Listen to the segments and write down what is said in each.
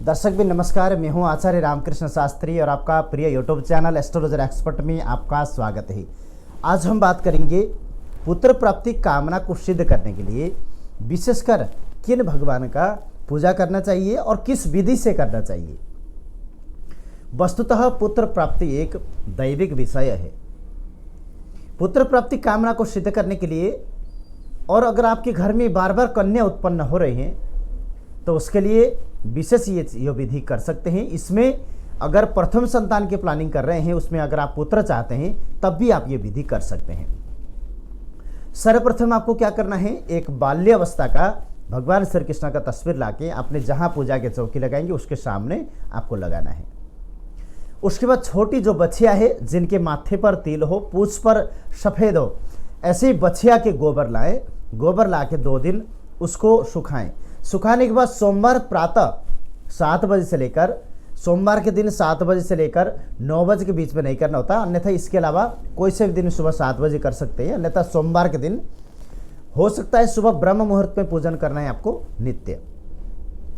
दर्शक भी नमस्कार। मैं हूं आचार्य रामकृष्ण शास्त्री और आपका प्रिय यूट्यूब चैनल एस्ट्रोलॉजर एक्सपर्ट में आपका स्वागत है। आज हम बात करेंगे पुत्र प्राप्ति कामना को सिद्ध करने के लिए विशेषकर किन भगवान का पूजा करना चाहिए और किस विधि से करना चाहिए। वस्तुतः पुत्र प्राप्ति एक दैविक विषय है। पुत्र प्राप्ति कामना को सिद्ध करने के लिए और अगर आपके घर में बार बार कन्या उत्पन्न हो रही हैं तो उसके लिए विशेष ये विधि कर सकते हैं। इसमें अगर प्रथम संतान की प्लानिंग कर रहे हैं, उसमें अगर आप पुत्र चाहते हैं तब भी आप ये विधि कर सकते हैं। सर्वप्रथम आपको क्या करना है, एक बाल्यावस्था का भगवान श्री कृष्ण का तस्वीर लाके आपने जहां पूजा की चौकी लगाएंगे उसके सामने आपको लगाना है। उसके बाद छोटी जो बछिया है जिनके माथे पर तिल हो, पूंछ पर सफ़ेद हो, ऐसे बछिया के गोबर लाएं। गोबर ला के 2 दिन उसको सुखाएं। सुखाने के बाद सोमवार प्रातः 7 बजे से लेकर, सोमवार के दिन 7 बजे से लेकर 9 बजे के बीच में नहीं करना होता। अन्यथा इसके अलावा कोई से भी दिन सुबह 7 बजे कर सकते हैं। अन्यथा सोमवार के दिन हो सकता है सुबह ब्रह्म मुहूर्त में पूजन करना है आपको नित्य।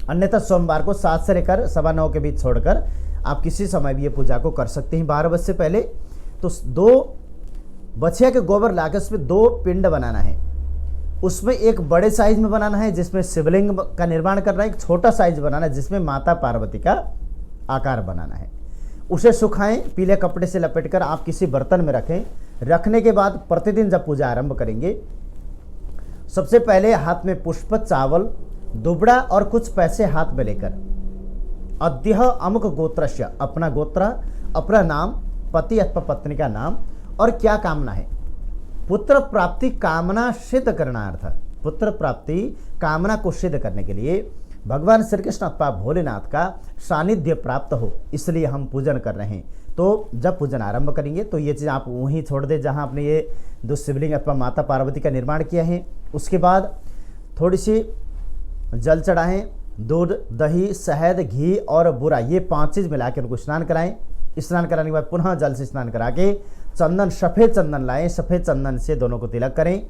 अन्यथा सोमवार को 7 से लेकर 9:15 के बीच छोड़कर आप किसी समय भी ये पूजा को कर सकते हैं 12 बजे से पहले। तो 2 बछिया के गोबर लाकर उसमें 2 पिंड बनाना है। उसमें एक बड़े साइज में बनाना है जिसमें शिवलिंग का निर्माण करना है, एक छोटा साइज बनाना है जिसमें माता पार्वती का आकार बनाना है। उसे सुखाएं, पीले कपड़े से लपेटकर आप किसी बर्तन में रखें। रखने के बाद प्रतिदिन जब पूजा आरंभ करेंगे, सबसे पहले हाथ में पुष्प, चावल, दुबड़ा और कुछ पैसे हाथ में लेकर अद्य अमुक गोत्रस्य, अपना गोत्र, अपना नाम, पति अथवा पत्नी का नाम और क्या कामना है, पुत्र प्राप्ति कामना सिद्ध करनार्थ, पुत्र प्राप्ति कामना को सिद्ध करने के लिए भगवान श्री कृष्ण अथवा भोलेनाथ का सानिध्य प्राप्त हो, इसलिए हम पूजन कर रहे हैं। तो जब पूजन आरंभ करेंगे तो ये चीज़ आप वहीं छोड़ दें जहां आपने ये 2 शिवलिंग अथवा माता पार्वती का निर्माण किया है। उसके बाद थोड़ी सी जल चढ़ाएं, दूध, दही, शहद, घी और बुरा, ये 5 चीज़ मिला के उनको स्नान कराएं। स्नान कराने के बाद पुनः जल से स्नान करा के चंदन, सफ़ेद चंदन लाएं, सफ़ेद चंदन से दोनों को तिलक करें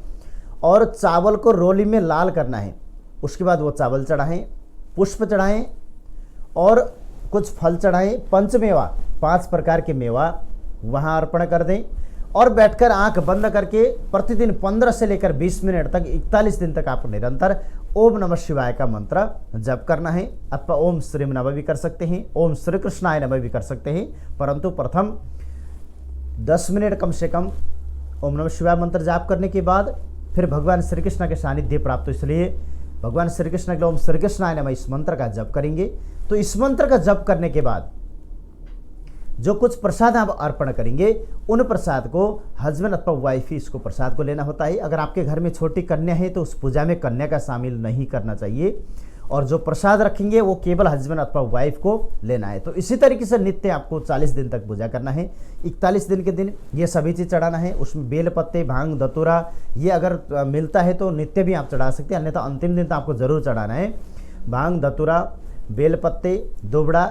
और चावल को रोली में लाल करना है। उसके बाद वो चावल चढ़ाएं, पुष्प चढ़ाएं और कुछ फल चढ़ाएं। पंचमेवा 5 प्रकार के मेवा वहाँ अर्पण कर दें और बैठकर आंख बंद करके प्रतिदिन 15 से लेकर 20 मिनट तक 41 दिन तक आप निरंतर ओम नमः शिवाय का मंत्र जप करना है। अथवा ओम श्री नमः भी कर सकते हैं, ओम श्री कृष्णाय नमः भी कर सकते हैं, परंतु प्रथम 10 मिनट कम से कम ओम नमः शिवाय मंत्र जाप करने के बाद फिर भगवान श्री कृष्ण के सानिध्य प्राप्त हो, इसलिए भगवान श्री कृष्ण के ओम श्री कृष्णाय नमः इस मंत्र का जप करेंगे। तो इस मंत्र का जप करने के बाद जो कुछ प्रसाद आप अर्पण करेंगे उन प्रसाद को हस्बैंड अथवा वाइफ ही इसको प्रसाद को लेना होता है। अगर आपके घर में छोटी कन्या है तो उस पूजा में कन्या का शामिल नहीं करना चाहिए और जो प्रसाद रखेंगे वो केवल हस्बैंड अथवा वाइफ को लेना है। तो इसी तरीके से नित्य आपको 40 दिन तक पूजा करना है। 41 दिन के दिन ये सभी चीज़ चढ़ाना है। उसमें बेल पत्ते, भांग, धतूरा ये अगर मिलता है तो नित्य भी आप चढ़ा सकते हैं, अन्यथा अंतिम दिन तो आपको ज़रूर चढ़ाना है। भांग, धतूरा, बेल पत्ते, दुबड़ा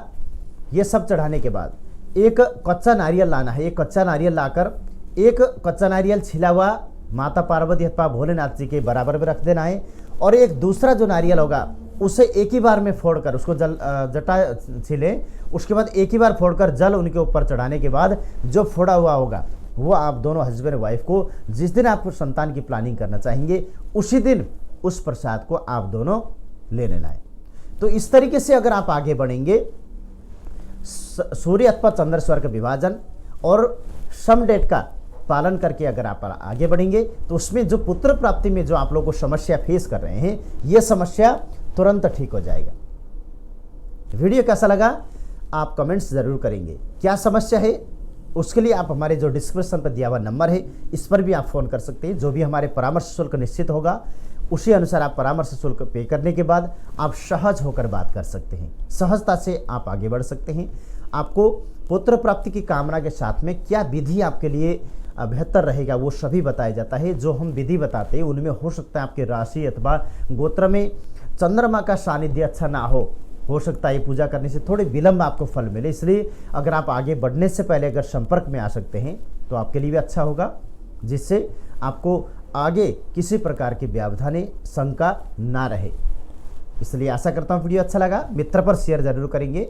ये सब चढ़ाने के बाद एक कच्चा नारियल लाना है। एक कच्चा नारियल लाकर एक कच्चा नारियल छिला हुआ माता पार्वती अथवा भोलेनाथ जी के बराबर में रख देना है और एक दूसरा जो नारियल होगा उसे एक ही बार में फोड़कर उसको जल जटा छिले, उसके बाद एक ही बार फोड़कर जल उनके ऊपर चढ़ाने के बाद जो फोड़ा हुआ होगा वो आप दोनों हस्बैंड वाइफ को जिस दिन आप संतान की प्लानिंग करना चाहेंगे उसी दिन उस प्रसाद को आप दोनों ले लेना है। तो इस तरीके से अगर आप आगे बढ़ेंगे, सूर्य अथवा चंद्र स्वर का विभाजन और सम डेट का पालन करके अगर आप आगे बढ़ेंगे तो उसमें जो पुत्र प्राप्ति में जो आप लोगों को समस्या फेस कर रहे हैं ये समस्या तुरंत ठीक हो जाएगा। वीडियो कैसा लगा आप कमेंट्स ज़रूर करेंगे। क्या समस्या है उसके लिए आप हमारे जो डिस्क्रिप्शन पर दिया हुआ नंबर है इस पर भी आप फ़ोन कर सकते हैं। जो भी हमारे परामर्श शुल्क निश्चित होगा उसी अनुसार आप परामर्श शुल्क पे करने के बाद आप सहज होकर बात कर सकते हैं, सहजता से आप आगे बढ़ सकते हैं। आपको पुत्र प्राप्ति की कामना के साथ में क्या विधि आपके लिए बेहतर रहेगा वो सभी बताया जाता है। जो हम विधि बताते हैं उनमें हो सकता है आपके राशि अथवा गोत्र में चंद्रमा का सानिध्य अच्छा ना हो सकता है पूजा करने से थोड़े विलंब आपको फल मिले। इसलिए अगर आप आगे बढ़ने से पहले अगर संपर्क में आ सकते हैं तो आपके लिए भी अच्छा होगा, जिससे आपको आगे किसी प्रकार की व्यवधानी शंका ना रहे। इसलिए आशा करता हूँ वीडियो अच्छा लगा, मित्र पर शेयर ज़रूर करेंगे।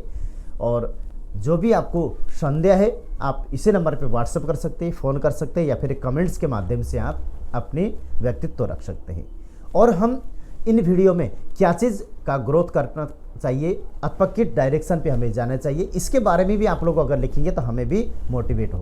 और जो भी आपको संदेह है आप इसी नंबर पे व्हाट्सएप कर सकते हैं, फ़ोन कर सकते हैं, या फिर कमेंट्स के माध्यम से आप अपनी व्यक्तित्व रख सकते हैं। और हम इन वीडियो में क्या चीज़ का ग्रोथ करना चाहिए अथवा किस डायरेक्शन पे हमें जाना चाहिए, इसके बारे में भी आप लोग अगर लिखेंगे तो हमें भी मोटिवेट हो।